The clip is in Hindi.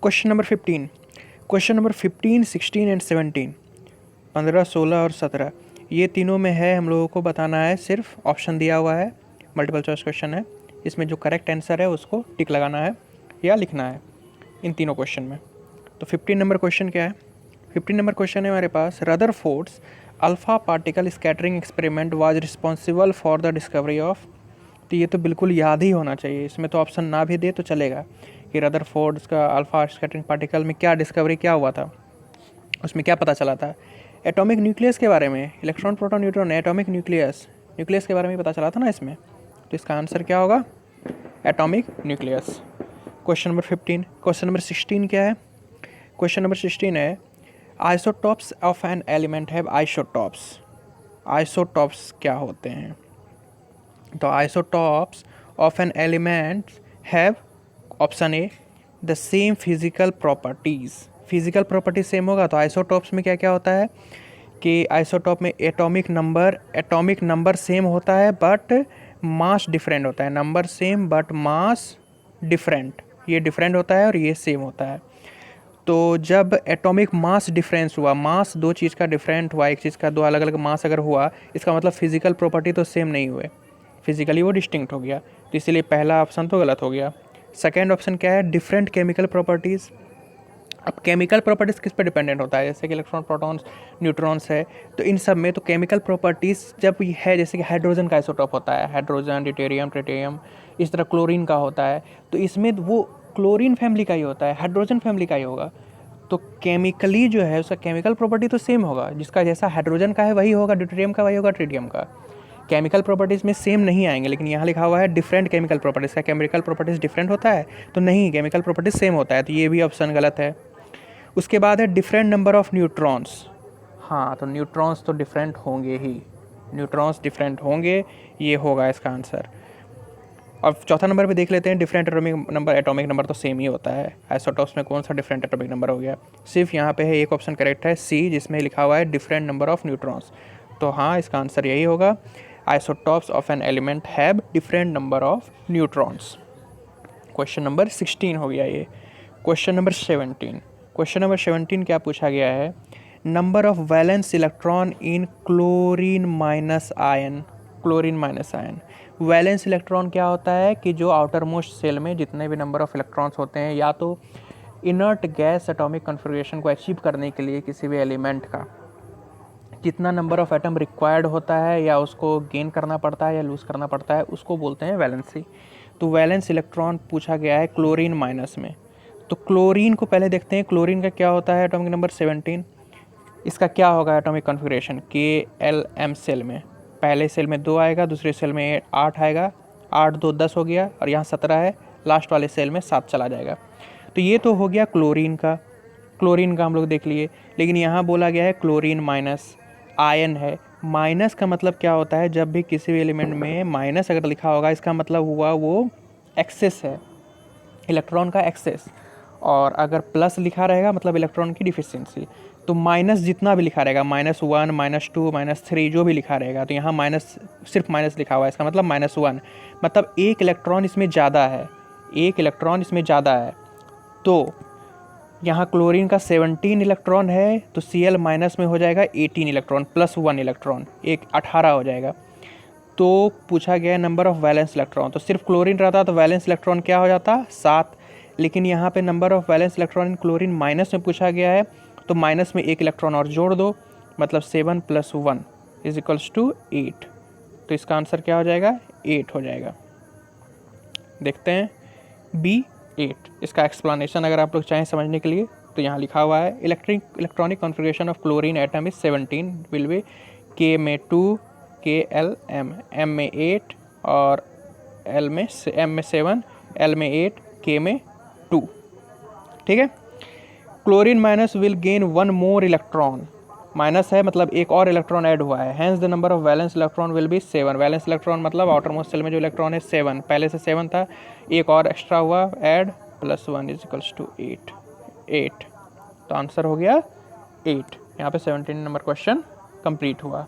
Question number 15, question number 15, 16 and 17, 15, 16 और 17 ये तीनों में है। हम लोगों को बताना है, सिर्फ ऑप्शन दिया हुआ है, मल्टीपल चॉइस क्वेश्चन है। इसमें जो करेक्ट आंसर है उसको टिक लगाना है या लिखना है इन तीनों क्वेश्चन में। तो 15 नंबर क्वेश्चन क्या है? 15 नंबर क्वेश्चन है हमारे पास, Rutherford's alpha particle scattering experiment was responsible for the discovery of. तो ये तो बिल्कुल याद ही होना चाहिए, इसमें तो ऑप्शन ना भी दे तो चलेगा कि रदरफोर्ड्स का अल्फा स्कैटरिंग पार्टिकल में क्या डिस्कवरी क्या हुआ था, उसमें क्या पता चला था। एटॉमिक न्यूक्लियस के बारे में, electron proton neutron atomic nucleus nucleus के बारे में पता चला था ना इसमें। तो इसका आंसर क्या होगा? Atomic nucleus. Question number 15। Question number 16 क्या है? क्वेश्चन नंबर 16 है, isotopes of an element have isotopes. Isotopes क्या होते हैं? तो isotopes of an element have, option A, the same physical properties. Physical properties same होगा तो आइसोटॉप्स में क्या क्या होता है कि आइसोटॉप में एटॉमिक नंबर सेम होता है बट मास डिफरेंट होता है। Number same but mass different, ये डिफरेंट होता है और ये सेम होता है। तो जब एटॉमिक मास डिफरेंस हुआ, मास दो चीज़ का डिफरेंट हुआ, एक चीज़ का दो अलग अलग मास अगर हुआ, इसका मतलब फिजिकल प्रॉपर्टी तो सेम नहीं हुए, फिजिकली वो डिस्टिंक्ट हो गया। तो इसीलिए पहला ऑप्शन तो गलत हो गया। सेकेंड ऑप्शन क्या है? Different chemical properties. अब केमिकल प्रॉपर्टीज़ किस पे डिपेंडेंट होता है? जैसे कि इलेक्ट्रॉन, प्रोटॉन्स, न्यूट्रॉन्स है, तो इन सब में तो केमिकल प्रॉपर्टीज़ जब है, जैसे कि हाइड्रोजन का आइसोटॉप होता है, हाइड्रोजन, ड्यूटेरियम, ट्रिटियम, इस तरह क्लोरीन का होता है, तो इसमें वो क्लोरीन फैमिली का ही होता है, हाइड्रोजन फैमिली का ही होगा। तो केमिकली जो है उसका केमिकल प्रॉपर्टी तो सेम होगा, जिसका जैसा हाइड्रोजन का है वही होगा, ड्यूटेरियम का वही होगा, ट्रिटियम का। केमिकल प्रॉपर्टीज़ में सेम नहीं आएंगे, लेकिन यहाँ लिखा हुआ है डिफरेंट केमिकल प्रॉपर्टीज़ का केमिकल प्रॉपर्टीज़ डिफरेंट होता है, तो नहीं, केमिकल प्रॉपर्टीज़ सेम होता है, तो ये भी ऑप्शन गलत है। उसके बाद है डिफरेंट नंबर ऑफ न्यूट्रॉन्स। हाँ, तो न्यूट्रॉन्स तो डिफरेंट होंगे ही, न्यूट्रॉन्स डिफरेंट होंगे, ये होगा इसका आंसर। और चौथा नंबर पे देख लेते हैं, डिफरेंट एटॉमिक नंबर तो सेम ही होता है। आइसोटॉप्स में कौन सा डिफरेंट एटॉमिक नंबर हो गया? सिर्फ यहाँ पे है एक ऑप्शन करेक्ट है, सी, जिसमें लिखा हुआ है डिफरेंट नंबर ऑफ न्यूट्रॉन्स। तो हाँ, इसका आंसर यही होगा, isotopes of an element have different number of neutrons. Question number 16 हो गया ये। Question number 17। क्वेश्चन नंबर 17 क्या पूछा गया है? Number of valence electron in chlorine minus ion. Chlorine minus ion, valence electron क्या होता है कि जो आउटर मोस्ट सेल में जितने भी नंबर ऑफ इलेक्ट्रॉन्स होते हैं, या तो इनर्ट गैस एटॉमिक कॉन्फ़िगरेशन को अचीव करने के लिए किसी भी एलिमेंट का जितना नंबर ऑफ एटम रिक्वायर्ड होता है, या उसको गेन करना पड़ता है या लूज़ करना पड़ता है, उसको बोलते हैं वैलेंसी। तो वैलेंस इलेक्ट्रॉन पूछा गया है क्लोरीन माइनस में। तो क्लोरीन को पहले देखते हैं, क्लोरीन का क्या होता है एटॉमिक नंबर 17। इसका क्या होगा एटॉमिक कॉन्फ़िगरेशन? KLM सेल में, पहले सेल में 2 आएगा, दूसरे सेल में 8 आएगा, 8 2 10 हो गया, और यहाँ 17 है, लास्ट वाले सेल में 7 चला जाएगा। तो ये तो हो गया क्लोरीन का हम लोग देख लिए। लेकिन यहाँ बोला गया है क्लोरीन माइनस, आयन है। माइनस का मतलब क्या होता है? जब भी किसी भी एलिमेंट में माइनस अगर लिखा होगा, इसका मतलब हुआ वो एक्सेस है, इलेक्ट्रॉन का एक्सेस। और अगर प्लस लिखा रहेगा मतलब इलेक्ट्रॉन की डिफिशियंसी। तो माइनस जितना भी लिखा रहेगा, -1, -2, -3 जो भी लिखा रहेगा, तो यहाँ माइनस, सिर्फ माइनस लिखा हुआ है, इसका मतलब -1, मतलब एक इलेक्ट्रॉन इसमें ज़्यादा है, एक इलेक्ट्रॉन इसमें ज़्यादा है। तो यहाँ क्लोरीन का 17 इलेक्ट्रॉन है, तो Cl माइनस में हो जाएगा 18 इलेक्ट्रॉन, +1 इलेक्ट्रॉन, एक 18 हो जाएगा। तो पूछा गया नंबर ऑफ वैलेंस इलेक्ट्रॉन, तो सिर्फ क्लोरीन रहता तो वैलेंस इलेक्ट्रॉन क्या हो जाता? 7। लेकिन यहाँ पे number of valence electron in chlorine minus में पूछा गया है, तो माइनस में एक इलेक्ट्रॉन और जोड़ दो, मतलब 7 + 1 = 8। तो इसका आंसर क्या हो जाएगा? 8 हो जाएगा। देखते हैं B, 8। इसका एक्सप्लेनेशन अगर आप लोग चाहें समझने के लिए, तो यहाँ लिखा हुआ है, electronic configuration of chlorine atom is 17, will be K में 2, KLM, M में 8 और M में 7, L में 8, K में 2। ठीक है। Chlorine minus will gain 1 more electron, minus है मतलब एक और इलेक्ट्रॉन ऐड हुआ है, hence the number of valence electron will be 7। Valence electron मतलब आउटर मोस्ट सेल में जो इलेक्ट्रॉन है 7, पहले से 7 था, एक और एक्स्ट्रा हुआ ऐड, +1 = 8। तो आंसर हो गया 8। यहाँ पे 17 नंबर क्वेश्चन कंप्लीट हुआ।